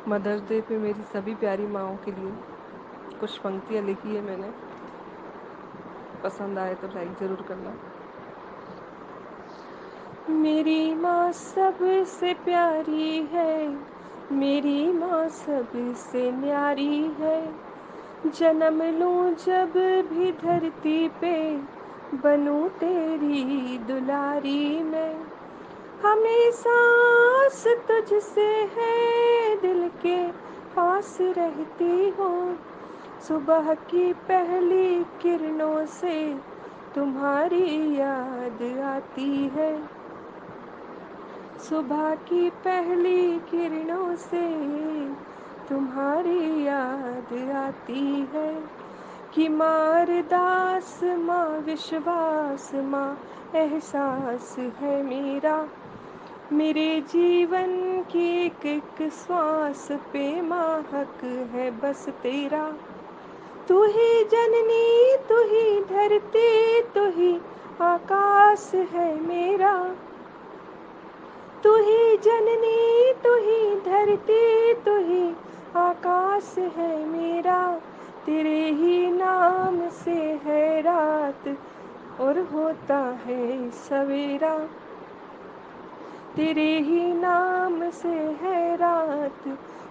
Mother's day पे मेरी सभी प्यारी माँओं के लिए कुछ पंक्तियाँ लिखी है मैंने। पसंद आए तो लाइक ज़रूर करना। मेरी माँ सबसे प्यारी है, मेरी माँ सबसे न्यारी है। जन्म लूं जब भी धरती पे, बनूं तेरी दुलारी मैं। हमेशा आस तुझसे है, दिल के पास रहती हूँ। सुबह की पहली किरणों से तुम्हारी याद आती है। सुबह की पहली किरणों से तुम्हारी याद आती है। कि माँ अरदास, माँ विश्वास, माँ एहसास है मेरा। मेरे जीवन की एक एक श्वास पे माँ हक है बस तेरा। तू ही जननी, तू ही धरती, तू ही आकाश है मेरा। तू ही जननी, तू ही धरती, तू ही आकाश है मेरा। तेरे ही नाम से है रात और होता है सवेरा। तेरे ही नाम से है रात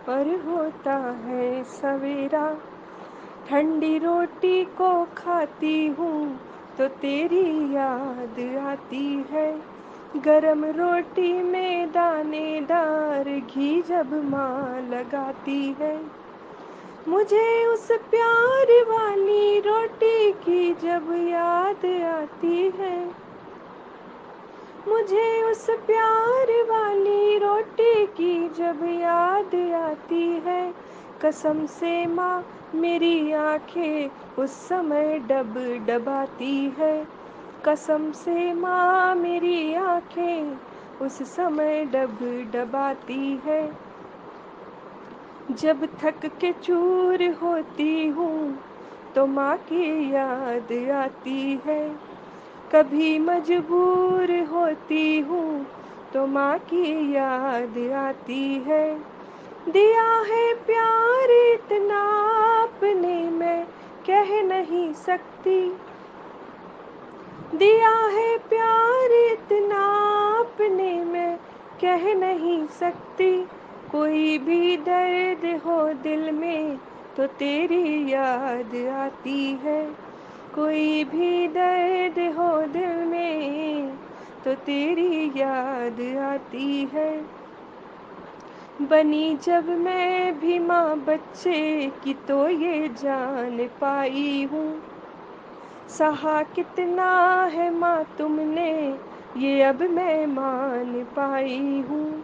और होता है सवेरा। ठंडी रोटी को खाती हूँ तो तेरी याद आती है। गरम रोटी में दानेदार घी जब माँ लगाती है। मुझे उस प्यार वाली रोटी की जब याद आती है। मुझे उस प्यार वाली रोटी की जब याद आती है। कसम से माँ मेरी आंखें उस समय डब डबाती है। कसम से माँ मेरी आंखें उस समय डब डबाती है। जब थक के चूर होती हूँ तो माँ की याद आती है। कभी मजबूर होती हूँ तो माँ की याद आती है। दिया है प्यार इतना आपने, मैं कह नहीं सकती। दिया है प्यार इतना आपने, मैं कह नहीं सकती। कोई भी दर्द हो दिल में तो तेरी याद आती है। कोई भी दर्द हो दिल में तो तेरी याद आती है। बनी जब मैं भी माँ बच्चे की तो ये जान पाई हूँ। सहा कितना है माँ तुमने, ये अब मैं मान पाई हूँ।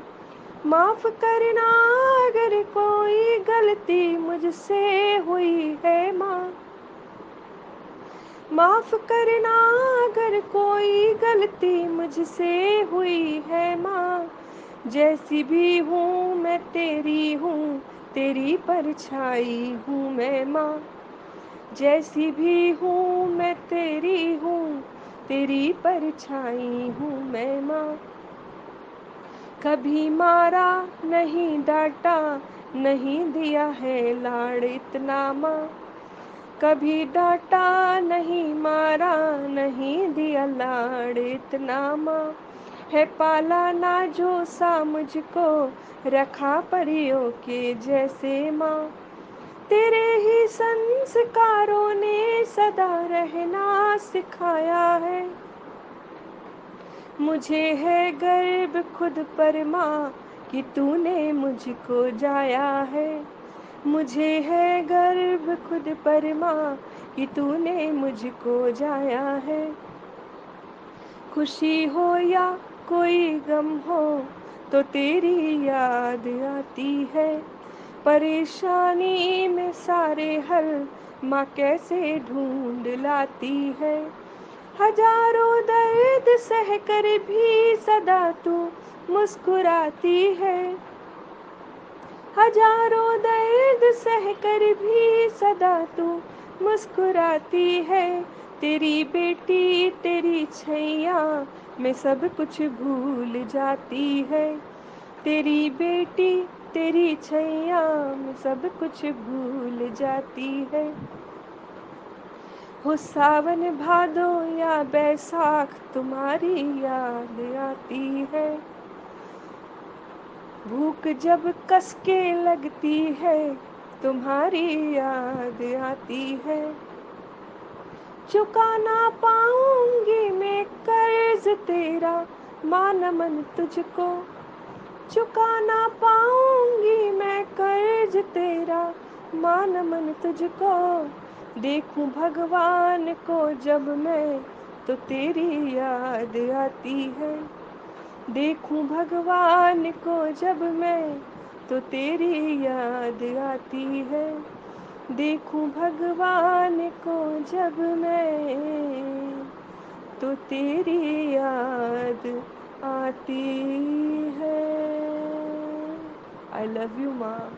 माफ करना अगर कोई गलती मुझसे हुई है माँ। माफ करना अगर कोई गलती मुझसे हुई है माँ। जैसी भी हूँ मैं तेरी हूँ, तेरी परछाई हूँ मैं माँ। जैसी भी हूँ मैं तेरी हूँ, तेरी परछाई हूँ मैं माँ। कभी मारा नहीं डांटा, नहीं दिया है लाड़ इतना माँ। कभी डांटा नहीं मारा, नहीं दिया लाड़ इतना माँ। है पाला ना जो सा मुझको, रखा परियों के जैसे माँ। तेरे ही संस्कारों ने सदा रहना सिखाया है। मुझे है गर्व खुद पर माँ कि तूने मुझको जाया है। मुझे है गर्व खुद पर माँ कि तूने मुझको जाया है। खुशी हो या कोई गम हो तो तेरी याद आती है। परेशानी में सारे हल माँ कैसे ढूंढ लाती है। हजारों दर्द सह कर भी सदा तू मुस्कुराती है। हजारों दर्द सह कर भी सदा तू मुस्कुराती है। तेरी बेटी तेरी छैया में सब कुछ भूल जाती है। तेरी बेटी तेरी छैया में सब कुछ भूल जाती है। हो सावन भादो या बैसाख तुम्हारी याद आती है। भूख जब कस के लगती है तुम्हारी याद आती है। चुका ना पाऊंगी मैं कर्ज तेरा मान मन तुझको। चुका ना पाऊंगी मैं कर्ज तेरा मान मन तुझको। देखूं भगवान को जब मैं तो तेरी याद आती है। देखूं भगवान को जब मैं तो तेरी याद आती है। देखूं भगवान को जब मैं तो तेरी याद आती है। आई लव यू माँ।